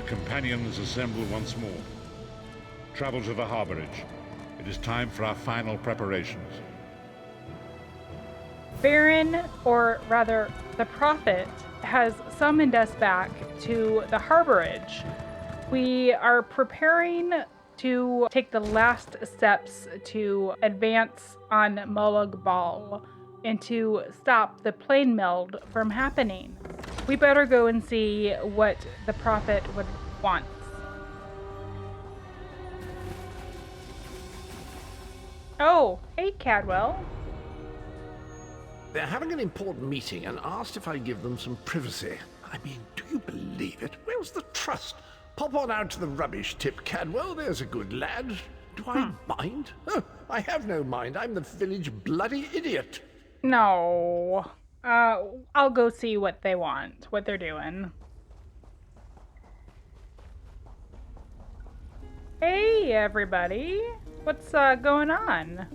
companions assemble once more. Travel to the harborage. It is time for our final preparations. Baron, or rather, the Prophet, has summoned us back to the harborage. We are preparing to take the last steps to advance on Molag Bal and to stop the Planemeld from happening. We better go and see what the Prophet would want. Oh, hey Cadwell. They're having an important meeting and asked if I give them some privacy. I mean, do you believe it? Where's the trust? Pop on out to the rubbish tip, Cadwell. There's a good lad. Do I mind? Oh, I have no mind. I'm the village bloody idiot. No. I'll go see what they want, what they're doing. Hey, everybody. What's going on?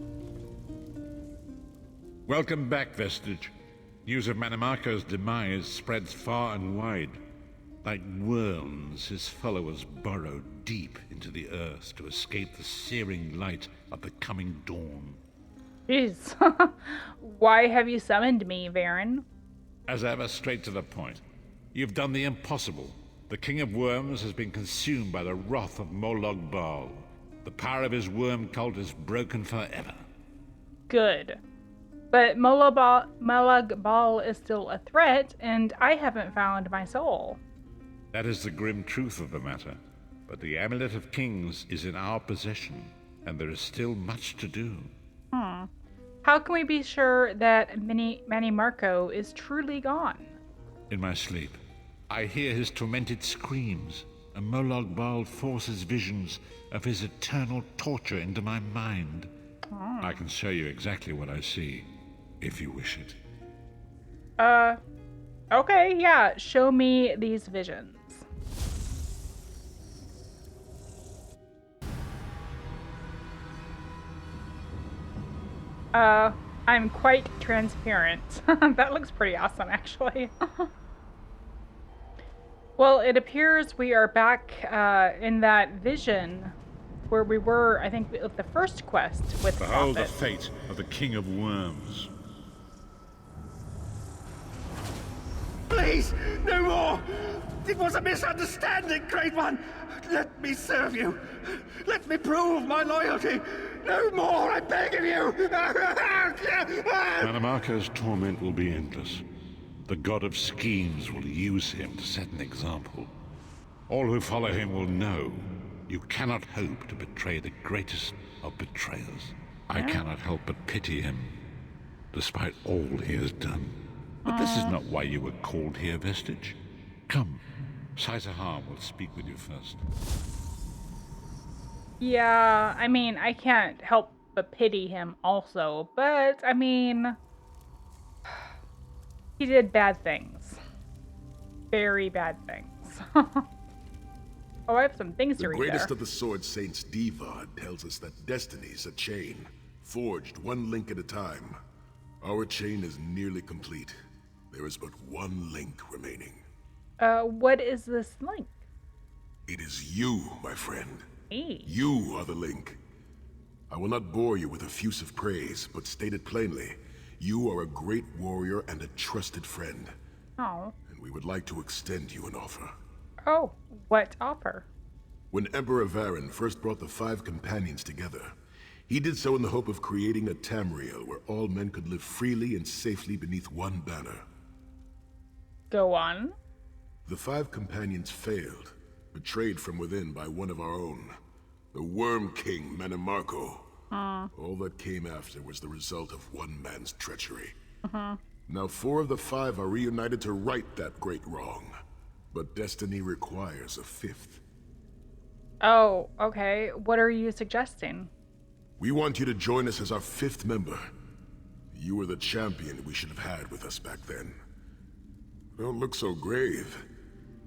Welcome back, Vestige. News of Mannimarco's demise spreads far and wide. Like worms, his followers burrow deep into the earth to escape the searing light of the coming dawn. Jeez. Why have you summoned me, Varen? As ever, straight to the point. You've done the impossible. The King of Worms has been consumed by the wrath of Molag Bal. The power of his worm cult is broken forever. Good. But Molag Bal is still a threat, and I haven't found my soul. That is the grim truth of the matter. But the Amulet of Kings is in our possession, and there is still much to do. How can we be sure that Mannimarco is truly gone? In my sleep, I hear his tormented screams, and Molag Bal forces visions of his eternal torture into my mind. I can show you exactly what I see, if you wish it. Okay, yeah, show me these visions. I'm quite transparent. That looks pretty awesome, actually. Well, it appears we are back in that vision where we were, I think, with the first quest with Behold Prophet. the fate of the King of Worms. Please, no more! It was a misunderstanding, Great One! Let me serve you! Let me prove my loyalty! No more, I beg of you! Mannimarco's torment will be endless. The god of schemes will use him to set an example. All who follow him will know you cannot hope to betray the greatest of betrayers. I cannot help but pity him, despite all he has done. But this is not why you were called here, Vestige. Come, Saizahar will speak with you first. Yeah, I mean, I can't help but pity him also, but, I mean, he did bad things. Very bad things. Oh, I have some things to The read greatest there. of the Sword Saints, Divad, tells us that destiny's a chain, forged one link at a time. Our chain is nearly complete. There is but one link remaining. What is this link? It is you, my friend. Hey. You are the link. I will not bore you with effusive praise, but state it plainly. You are a great warrior and a trusted friend. Oh. And we would like to extend you an offer. Oh, what offer? When Emperor Varen first brought the 5 companions together, he did so in the hope of creating a Tamriel where all men could live freely and safely beneath one banner. Go on. The 5 companions failed, betrayed from within by one of our own, the Worm King Mannimarco. All that came after was the result of one man's treachery. Now 4 of the 5 are reunited to right that great wrong, but destiny requires a 5th. Oh, okay. What are you suggesting? We want you to join us as our 5th member. You were the champion we should have had with us back then. Don't look so grave.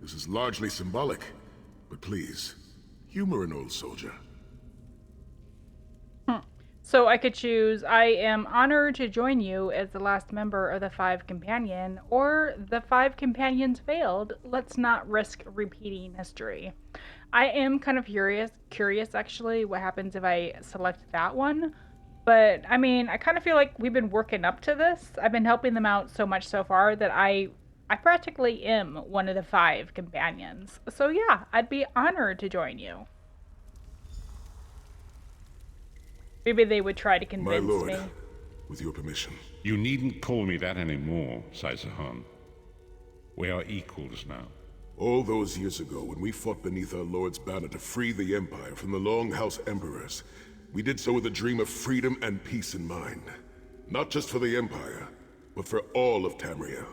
This is largely symbolic, but please, humor an old soldier. So I could choose I am honored to join you as the last member of the Five Companion, or the Five Companions failed. Let's not risk repeating history. I am kind of curious actually, what happens if I select that one. But I mean, I kind of feel like we've been working up to this. I've been helping them out so much so far that I practically am one of the Five Companions. So yeah, I'd be honored to join you. Maybe they would try to My convince lord, me. with your permission. You needn't call me that anymore, Saisahan. We are equals now. All those years ago, when we fought beneath our lord's banner to free the Empire from the Longhouse Emperors, we did so with a dream of freedom and peace in mind. Not just for the Empire, but for all of Tamriel.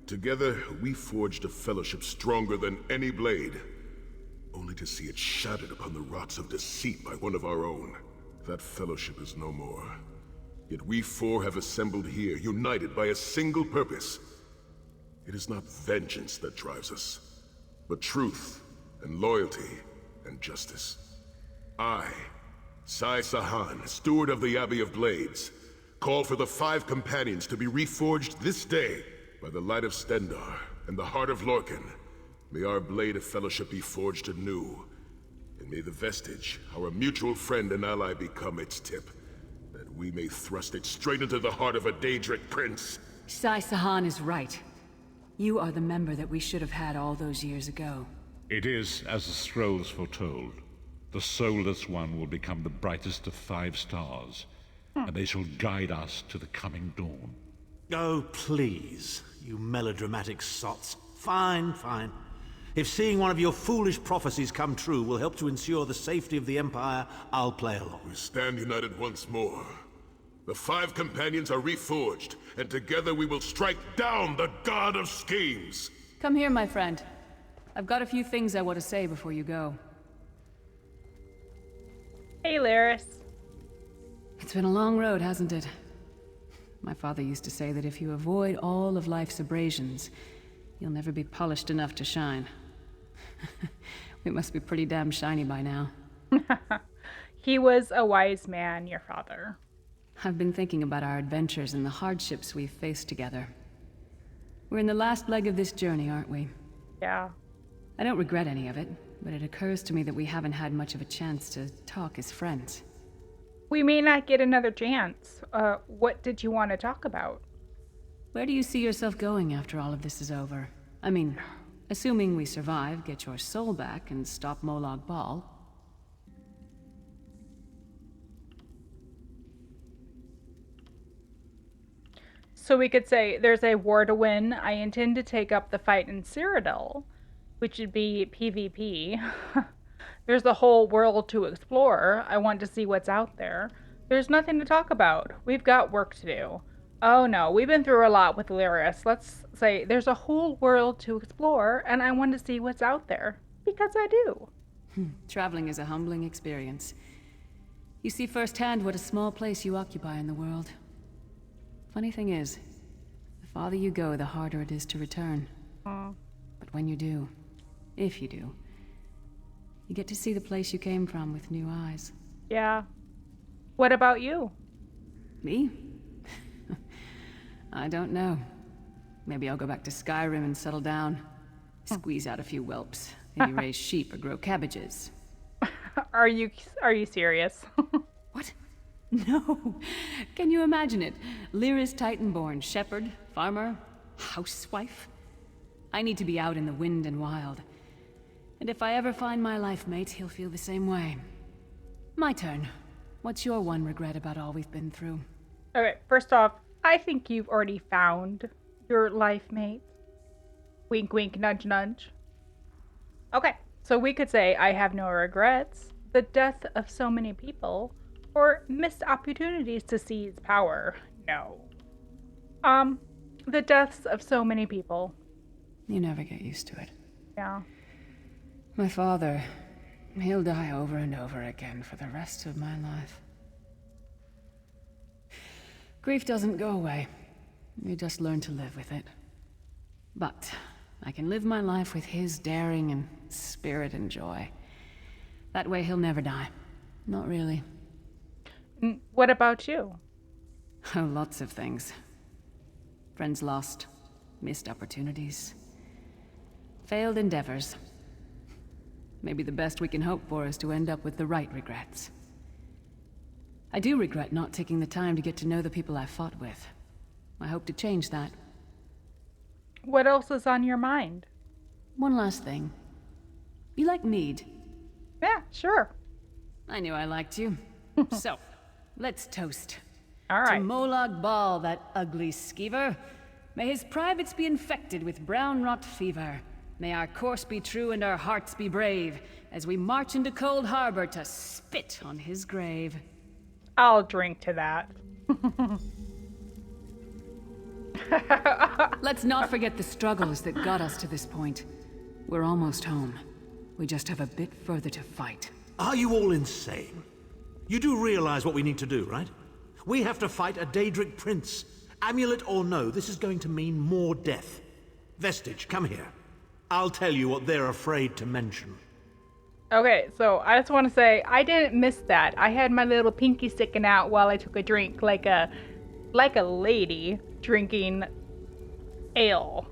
Together, we forged a fellowship stronger than any blade, only to see it shattered upon the rocks of deceit by one of our own. That fellowship is no more. Yet we four have assembled here, united by a single purpose. It is not vengeance that drives us, but truth and loyalty and justice. I, Sai Sahan, steward of the Abbey of Blades, call for the Five Companions to be reforged this day by the light of Stendarr and the heart of Lorcan. May our blade of fellowship be forged anew, and may the vestige, our mutual friend and ally, become its tip, that we may thrust it straight into the heart of a Daedric prince. Sai Sahan is right. You are the member that we should have had all those years ago. It is as the scrolls foretold. The soulless one will become the brightest of 5 stars, and they shall guide us to the coming dawn. Oh, please, you melodramatic sots. Fine, fine. If seeing one of your foolish prophecies come true will help to ensure the safety of the Empire, I'll play along. We stand united once more. The Five Companions are reforged, and together we will strike down the God of Schemes! Come here, my friend. I've got a few things I want to say before you go. Hey, Laris. It's been a long road, hasn't it? My father used to say that if you avoid all of life's abrasions, you'll never be polished enough to shine. We must be pretty damn shiny by now. He was a wise man, your father. I've been thinking about our adventures and the hardships we've faced together. We're in the last leg of this journey, aren't we? Yeah. I don't regret any of it, but it occurs to me that we haven't had much of a chance to talk as friends. We may not get another chance. What did you want to talk about? Where do you see yourself going after all of this is over? I mean, assuming we survive, get your soul back, and stop Molag Bal. So we could say, there's a war to win. I intend to take up the fight in Cyrodiil, which would be PvP. There's the whole world to explore. I want to see what's out there. There's nothing to talk about. We've got work to do. Oh no, we've been through a lot with Lyris. Let's say there's a whole world to explore, and I want to see what's out there. Because I do. Traveling is a humbling experience. You see firsthand what a small place you occupy in the world. Funny thing is, the farther you go, the harder it is to return. But when you do, if you do, you get to see the place you came from with new eyes. Yeah. What about you? Me? I don't know. Maybe I'll go back to Skyrim and settle down. Squeeze out a few whelps. Maybe raise sheep or grow cabbages. Are you serious? What? No. Can you imagine it? Lyris Titanborn, shepherd, farmer, housewife. I need to be out in the wind and wild. And if I ever find my life mate, he'll feel the same way. My turn. What's your one regret about all we've been through? Okay, first off, I think you've already found your life mate. Wink, wink, nudge, nudge. Okay, so we could say I have no regrets. The death of so many people, or missed opportunities to seize power. No. The deaths of so many people. You never get used to it. Yeah. My father, he'll die over and over again for the rest of my life. Grief doesn't go away. You just learn to live with it. But I can live my life with his daring and spirit and joy. That way he'll never die. Not really. What about you? Oh, lots of things. Friends lost, missed opportunities, failed endeavors. Maybe the best we can hope for is to end up with the right regrets. I do regret not taking the time to get to know the people I fought with. I hope to change that. What else is on your mind? One last thing. You like mead? Yeah, sure. I knew I liked you. So, let's toast. All To right. Molag Bal, that ugly skeever. May his privates be infected with brown rot fever. May our course be true and our hearts be brave, as we march into Cold Harbor to spit on his grave. I'll drink to that. Let's not forget the struggles that got us to this point. We're almost home. We just have a bit further to fight. Are you all insane? You do realize what we need to do, right? We have to fight a Daedric prince. Amulet or no, this is going to mean more death. Vestige, come here. I'll tell you what they're afraid to mention. Okay, so I just want to say I didn't miss that. I had my little pinky sticking out while I took a drink, like a lady drinking ale.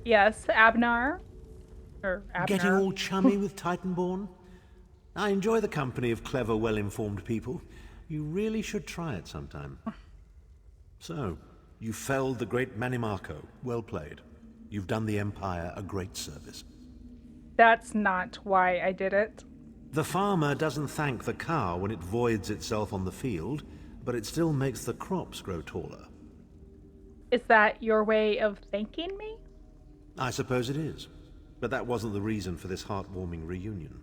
Yes, Abnar. Or Abner. Getting all chummy with Titanborn? I enjoy the company of clever, well-informed people. You really should try it sometime. So, you felled the great Mannimarco. Well played. You've done the Empire a great service. That's not why I did it. The farmer doesn't thank the cow when it voids itself on the field, but it still makes the crops grow taller. Is that your way of thanking me? I suppose it is. But that wasn't the reason for this heartwarming reunion.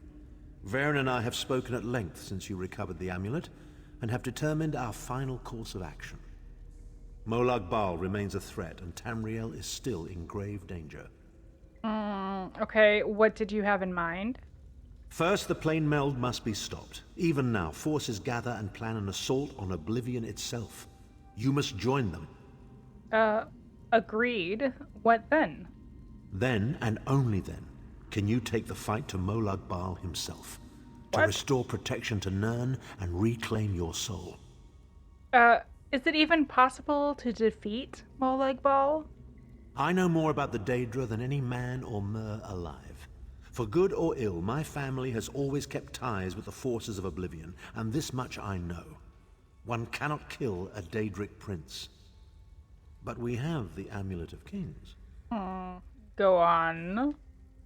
Varen and I have spoken at length since you recovered the amulet, and have determined our final course of action. Molag Bal remains a threat, and Tamriel is still in grave danger. Okay, what did you have in mind? First, the Planemeld must be stopped. Even now, forces gather and plan an assault on Oblivion itself. You must join them. Agreed. What then? Then, and only then, can you take the fight to Molag Bal himself, to What? restore protection to Nirn and reclaim your soul. Is it even possible to defeat Molag Bal? I know more about the Daedra than any man or mer alive. For good or ill, my family has always kept ties with the forces of Oblivion, and this much I know. One cannot kill a Daedric prince. But we have the Amulet of Kings. Go on.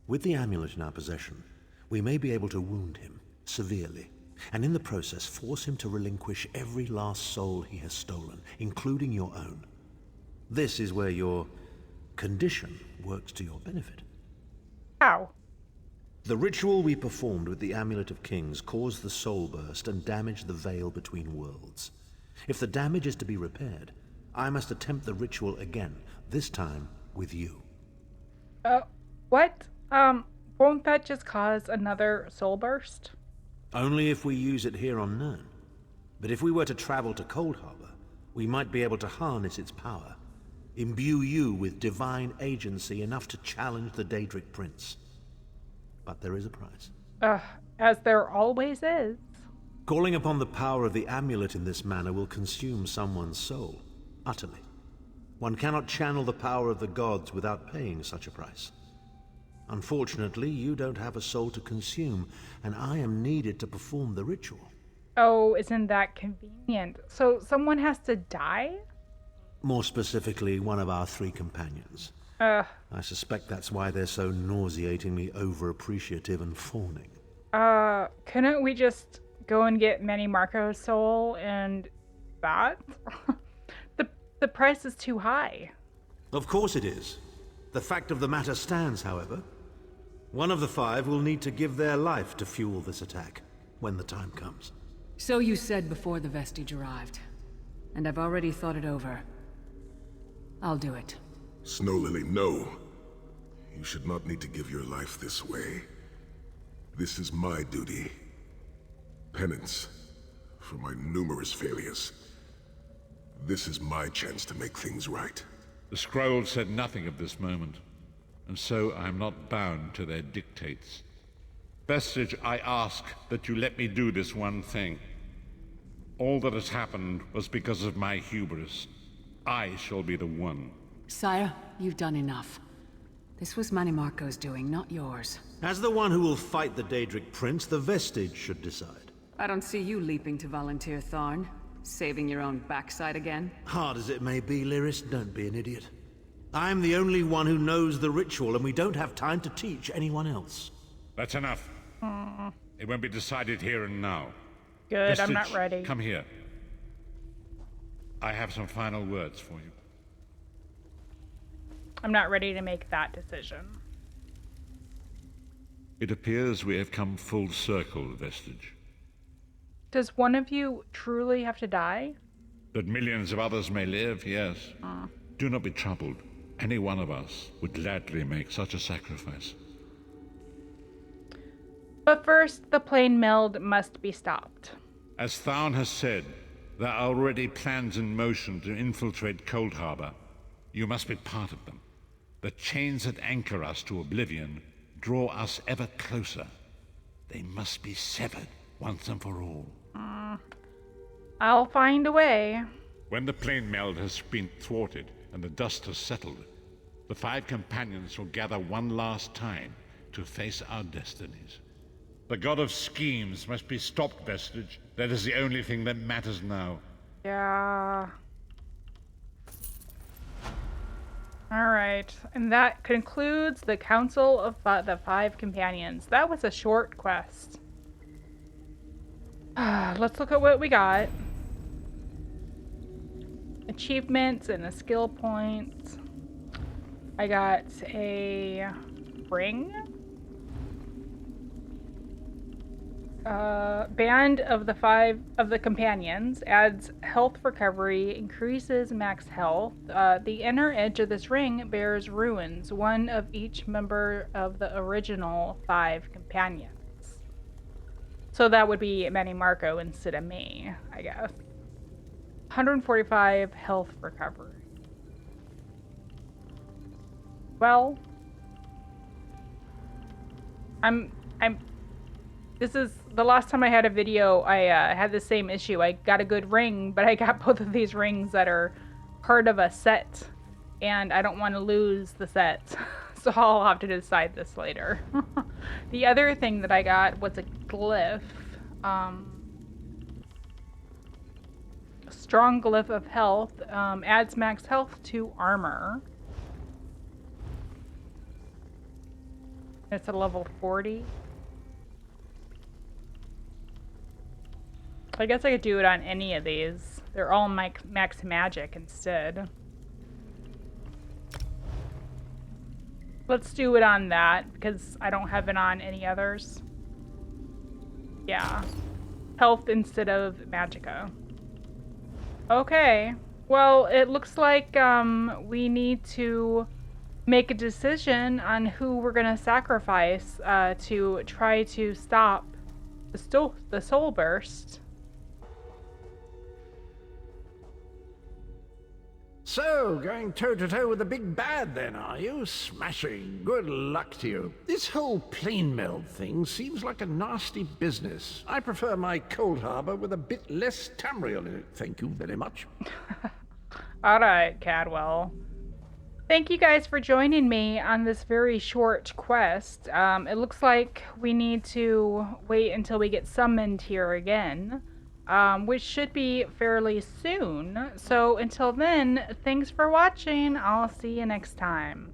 With the amulet in our possession, we may be able to wound him severely, and in the process force him to relinquish every last soul he has stolen, including your own. This is where your condition works to your benefit. How? The ritual we performed with the Amulet of Kings caused the soul burst and damaged the veil between worlds. If the damage is to be repaired, I must attempt the ritual again, this time with you. What? Won't that just cause another soul burst? Only if we use it here on Nirn. But if we were to travel to Cold Harbor, we might be able to harness its power, imbue you with divine agency enough to challenge the Daedric Prince. But there is a price. As there always is. Calling upon the power of the amulet in this manner will consume someone's soul, utterly. One cannot channel the power of the gods without paying such a price. Unfortunately, you don't have a soul to consume, and I am needed to perform the ritual. Oh, isn't that convenient? So someone has to die? More specifically, one of our 3 companions. Uh, I suspect that's why they're so nauseatingly over-appreciative and fawning. couldn't we just go and get Mannimarco's soul and that? The price is too high. Of course it is. The fact of the matter stands, however. One of the 5 will need to give their life to fuel this attack, when the time comes. So you said before the vestige arrived, and I've already thought it over. I'll do it. Snow Lily, no. You should not need to give your life this way. This is my duty. Penance for my numerous failures. This is my chance to make things right. The scroll said nothing of this moment, and so I am not bound to their dictates. Vestige, I ask that you let me do this one thing. All that has happened was because of my hubris. I shall be the one. Sire, you've done enough. This was Mannimarco's doing, not yours. As the one who will fight the Daedric Prince, the Vestige should decide. I don't see you leaping to volunteer, Tharn. Saving your own backside again? Hard as it may be, Lyris, don't be an idiot. I'm the only one who knows the ritual, and we don't have time to teach anyone else. That's enough. It won't be decided here and now. Good, Vestige, I'm not ready. Come here. I have some final words for you. I'm not ready to make that decision. It appears we have come full circle, Vestige. Does one of you truly have to die? That millions of others may live, yes. Do not be troubled. Any one of us would gladly make such a sacrifice. But first, the Planemeld must be stopped. As Tharn has said, there are already plans in motion to infiltrate Cold Harbor. You must be part of them. The chains that anchor us to oblivion draw us ever closer. They must be severed once and for all. I'll find a way. When the Planemeld has been thwarted and the dust has settled, the 5 companions will gather one last time to face our destinies. The god of schemes must be stopped, Vestige. That is the only thing that matters now. Yeah. Alright, and that concludes the Council of the 5 Companions. That was a short quest. Let's look at what we got. Achievements and a skill point. I got a ring. Band of the Companions adds health recovery, increases max health. The inner edge of this ring bears runes, one of each member of the original 5 companions. So that would be Mannimarco instead of me, I guess. 145 health recovery. Well, this is the last time I had a video. I had the same issue. I got a good ring, but I got both of these rings that are part of a set, and I don't want to lose the set. So I'll have to decide this later. The other thing that I got was a glyph. A strong glyph of health. Adds max health to armor. It's a level 40. I guess I could do it on any of these. They're all max magic instead. Let's do it on that, because I don't have it on any others. Yeah. Health instead of magicka. Okay. Well, it looks like we need to make a decision on who we're going to sacrifice to try to stop the soul burst. So, going toe-to-toe with the big bad then, are you? Smashing. Good luck to you. This whole Planemeld thing seems like a nasty business. I prefer my Cold Harbor with a bit less Tamriel in it. Thank you very much. Alright, Cadwell. Thank you guys for joining me on this very short quest. It looks like we need to wait until we get summoned here again. Which should be fairly soon. So until then, thanks for watching. I'll see you next time.